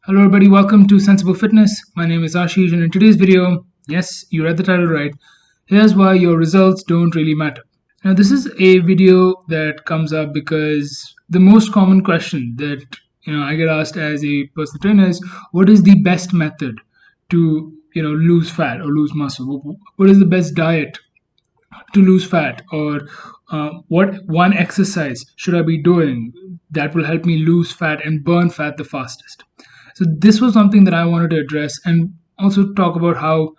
Hello everybody, welcome to Sensible Fitness. My name is Ashish and in today's video, yes, you read the title right, here's why your results don't really matter. Now this is a video that comes up because the most common question that I get asked as a personal trainer is what is the best method to lose fat or lose muscle? What is the best diet to lose fat, or what one exercise should I be doing that will help me lose fat and burn fat the fastest? So this was something that I wanted to address and also talk about how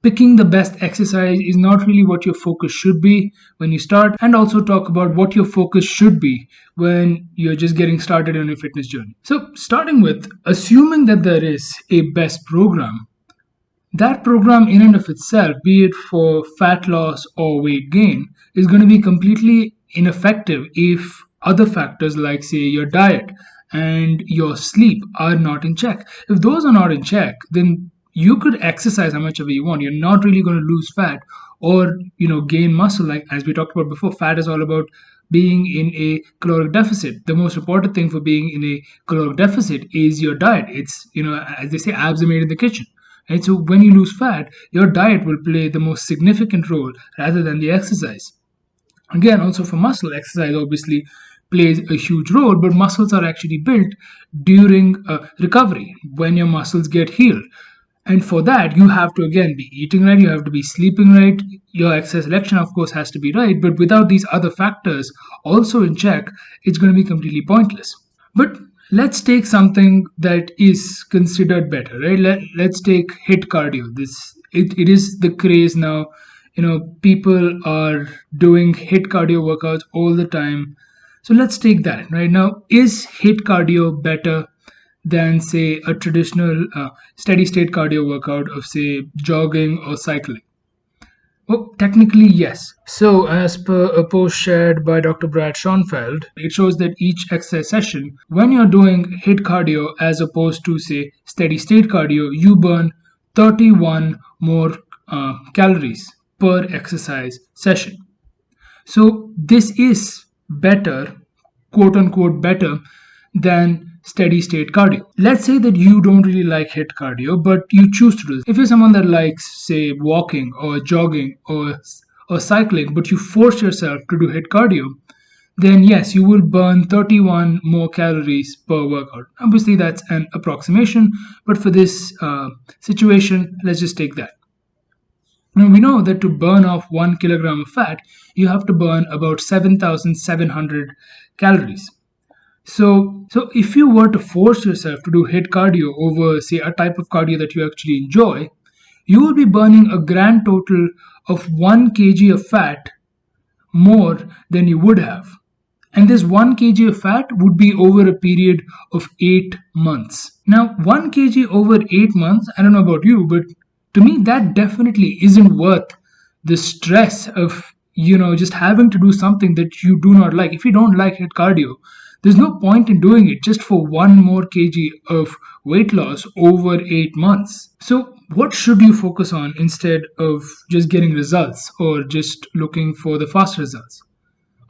picking the best exercise is not really what your focus should be when you start, and also talk about what your focus should be when you're just getting started on your fitness journey. So starting with assuming that there is a best program, that program in and of itself, be it for fat loss or weight gain, is going to be completely ineffective if other factors like, say, your diet and your sleep are not in check. If those are not in check, then you could exercise how much ever you want. You're not really going to lose fat or gain muscle. Like as we talked about before, fat is all about being in a caloric deficit. The most important thing for being in a caloric deficit is your diet. It's as they say, abs are made in the kitchen. Right? So when you lose fat, your diet will play the most significant role rather than the exercise. Again, also for muscle, exercise obviously plays a huge role, but muscles are actually built during recovery when your muscles get healed. And for that, you have to again be eating right, you have to be sleeping right, your exercise selection, of course, has to be right. But without these other factors also in check, it's going to be completely pointless. But let's take something that is considered better, right? Let's take HIIT cardio. It is the craze now. People are doing HIIT cardio workouts all the time. So let's take that right now. Is HIIT cardio better than, say, a traditional steady state cardio workout of, say, jogging or cycling? Well, technically, yes. So, as per a post shared by Dr. Brad Schoenfeld, it shows that each exercise session, when you're doing HIIT cardio as opposed to, say, steady state cardio, you burn 31 more calories per exercise session. So, this is better, quote unquote, better than steady state cardio. Let's say that you don't really like HIIT cardio, but you choose to do this. If you're someone that likes, say, walking or jogging or cycling, but you force yourself to do HIIT cardio, then yes, you will burn 31 more calories per workout. Obviously, that's an approximation, but for this situation, let's just take that. Now, we know that to burn off 1 kilogram of fat, you have to burn about 7,700 calories. So if you were to force yourself to do HIIT cardio over, say, a type of cardio that you actually enjoy, you will be burning a grand total of 1 kg of fat more than you would have. And this 1 kg of fat would be over a period of 8 months. Now, 1 kg over 8 months, I don't know about you, but to me, that definitely isn't worth the stress of, just having to do something that you do not like. If you don't like HIIT cardio, there's no point in doing it just for 1 more kg of weight loss over 8 months. So, what should you focus on instead of just getting results or just looking for the fast results?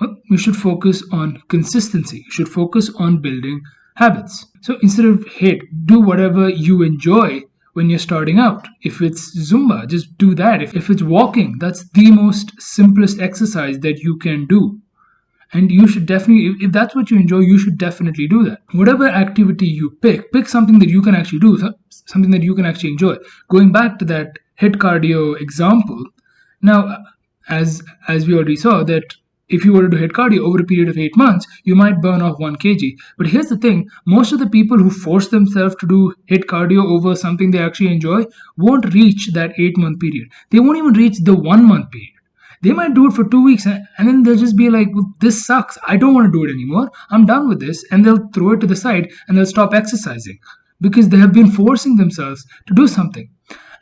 Well, you should focus on consistency. You should focus on building habits. So, instead of HIIT, do whatever you enjoy when you're starting out. If it's Zumba, just do that. If it's walking, that's the most simplest exercise that you can do. And you should definitely, if that's what you enjoy, you should definitely do that. Whatever activity you pick something that you can actually do, something that you can actually enjoy. Going back to that HIIT cardio example, now, as we already saw, that if you were to do HIIT cardio over a period of 8 months, you might burn off 1 kg. But here's the thing, most of the people who force themselves to do HIIT cardio over something they actually enjoy won't reach that 8-month period. They won't even reach the 1-month period. They might do it for 2 weeks and then they'll just be like, well, this sucks. I don't want to do it anymore. I'm done with this. And they'll throw it to the side and they'll stop exercising because they have been forcing themselves to do something.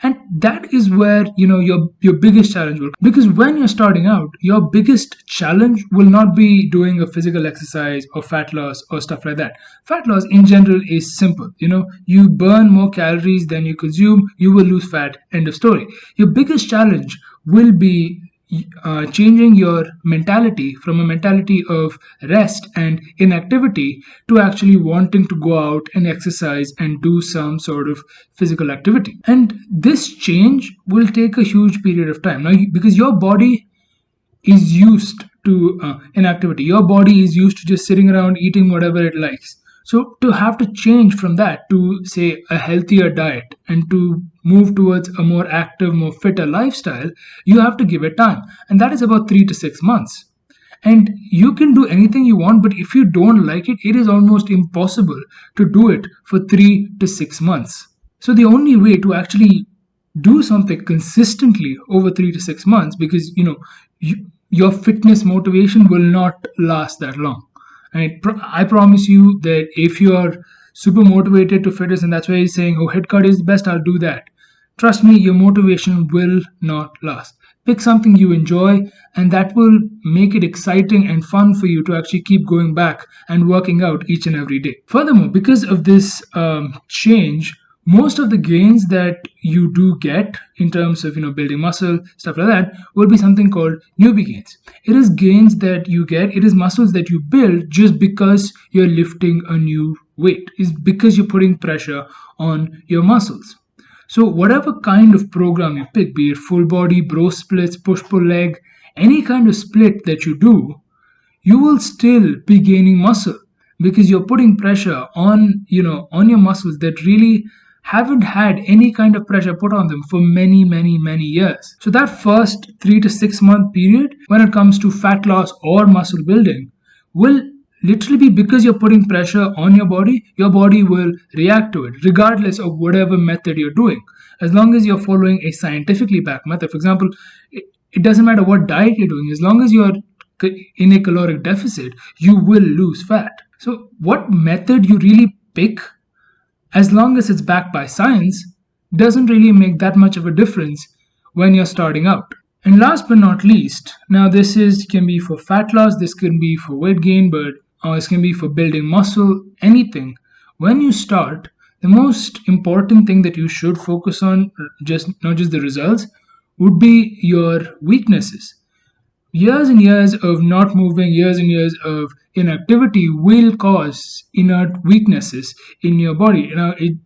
And that is where, your biggest challenge will. Because when you're starting out, your biggest challenge will not be doing a physical exercise or fat loss or stuff like that. Fat loss in general is simple. You burn more calories than you consume, you will lose fat, end of story. Your biggest challenge will be changing your mentality from a mentality of rest and inactivity to actually wanting to go out and exercise and do some sort of physical activity. And this change will take a huge period of time now, because your body is used to inactivity. Your body is used to just sitting around eating whatever it likes. So to have to change from that to, say, a healthier diet and to move towards a more active, more fitter lifestyle, you have to give it time. And that is about 3 to 6 months. And you can do anything you want, but if you don't like it, it is almost impossible to do it for 3 to 6 months. So the only way to actually do something consistently over 3 to 6 months, because your fitness motivation will not last that long. I promise you that if you are super motivated to fitness and that's why you're saying, oh, HIIT cardio is the best, I'll do that. Trust me, your motivation will not last. Pick something you enjoy, and that will make it exciting and fun for you to actually keep going back and working out each and every day. Furthermore, because of this change, most of the gains that you do get in terms of building muscle, stuff like that, will be something called newbie gains. It is gains that you get, it is muscles that you build just because you're lifting a new weight, is because you're putting pressure on your muscles. So whatever kind of program you pick, be it full body, bro splits, push pull leg, any kind of split that you do, you will still be gaining muscle because you're putting pressure on your muscles that really haven't had any kind of pressure put on them for many years. So that first 3 to 6 month period when it comes to fat loss or muscle building will literally be because you're putting pressure on your body will react to it regardless of whatever method you're doing. As long as you're following a scientifically backed method, for example, it doesn't matter what diet you're doing, as long as you're in a caloric deficit, you will lose fat. So what method you really pick, as long as it's backed by science, doesn't really make that much of a difference when you're starting out. And last but not least, now this can be for fat loss, this can be for weight gain, but this can be for building muscle, anything. When you start, the most important thing that you should focus on, not just the results, would be your weaknesses. Years and years of not moving, years and years of inactivity will cause inert weaknesses in your body.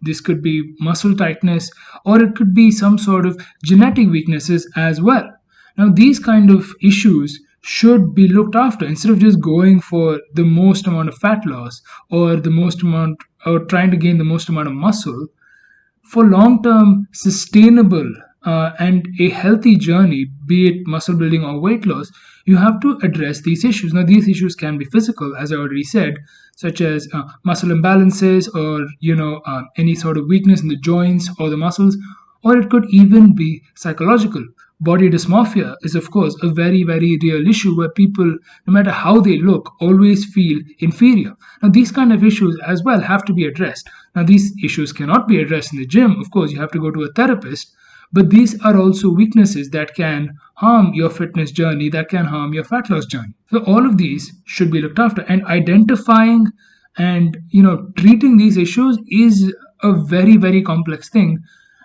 This could be muscle tightness, or it could be some sort of genetic weaknesses as well. Now, these kind of issues should be looked after instead of just going for the most amount of fat loss or trying to gain the most amount of muscle. For long-term sustainable and a healthy journey, be it muscle building or weight loss, you have to address these issues. Now, these issues can be physical, as I already said, such as muscle imbalances or any sort of weakness in the joints or the muscles, or it could even be psychological. Body dysmorphia is, of course, a very real issue where people, no matter how they look, always feel inferior. Now, these kind of issues as well have to be addressed. Now, these issues cannot be addressed in the gym. Of course, you have to go to a therapist. But these are also weaknesses that can harm your fitness journey, that can harm your fat loss journey. So all of these should be looked after. And identifying and treating these issues is a very complex thing.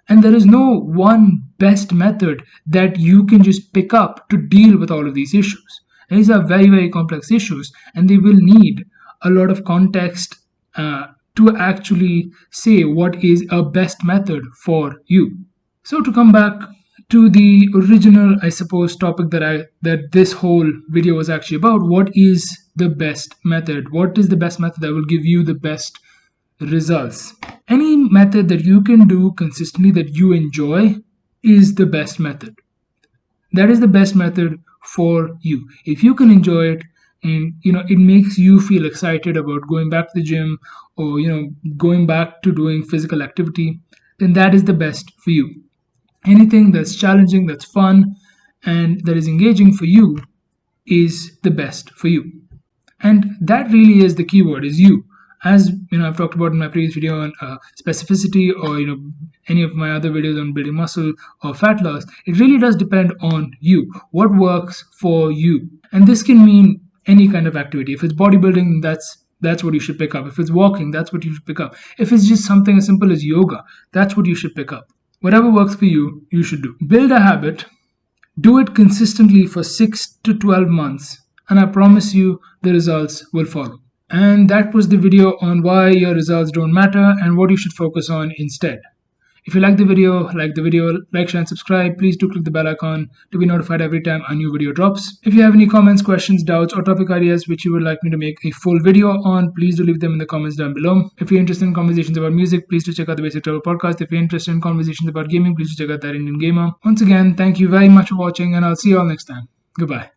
And there is no one best method that you can just pick up to deal with all of these issues. And these are very complex issues, and they will need a lot of context to actually say what is a best method for you. So to come back to the original, I suppose, topic that this whole video was actually about, what is the best method? What is the best method that will give you the best results? Any method that you can do consistently that you enjoy is the best method. That is the best method for you. If you can enjoy it and it makes you feel excited about going back to the gym or going back to doing physical activity, then that is the best for you. Anything that's challenging, that's fun, and that is engaging for you is the best for you. And that really is the keyword, is you. As I've talked about in my previous video on specificity, or any of my other videos on building muscle or fat loss, it really does depend on you. What works for you? And this can mean any kind of activity. If it's bodybuilding, that's what you should pick up. If it's walking, that's what you should pick up. If it's just something as simple as yoga, that's what you should pick up. Whatever works for you, you should do. Build a habit Do it consistently for 6 to 12 months, and I promise you the results will follow. And that was the video on why your results don't matter and what you should focus on instead. If you like the video, like, share, and subscribe. Please do click the bell icon to be notified every time a new video drops. If you have any comments, questions, doubts, or topic ideas which you would like me to make a full video on, please do leave them in the comments down below. If you're interested in conversations about music, please do check out the Basic Travel podcast. If you're interested in conversations about gaming, please do check out that Indian Gamer. Once again, thank you very much for watching, and I'll see you all next time. Goodbye.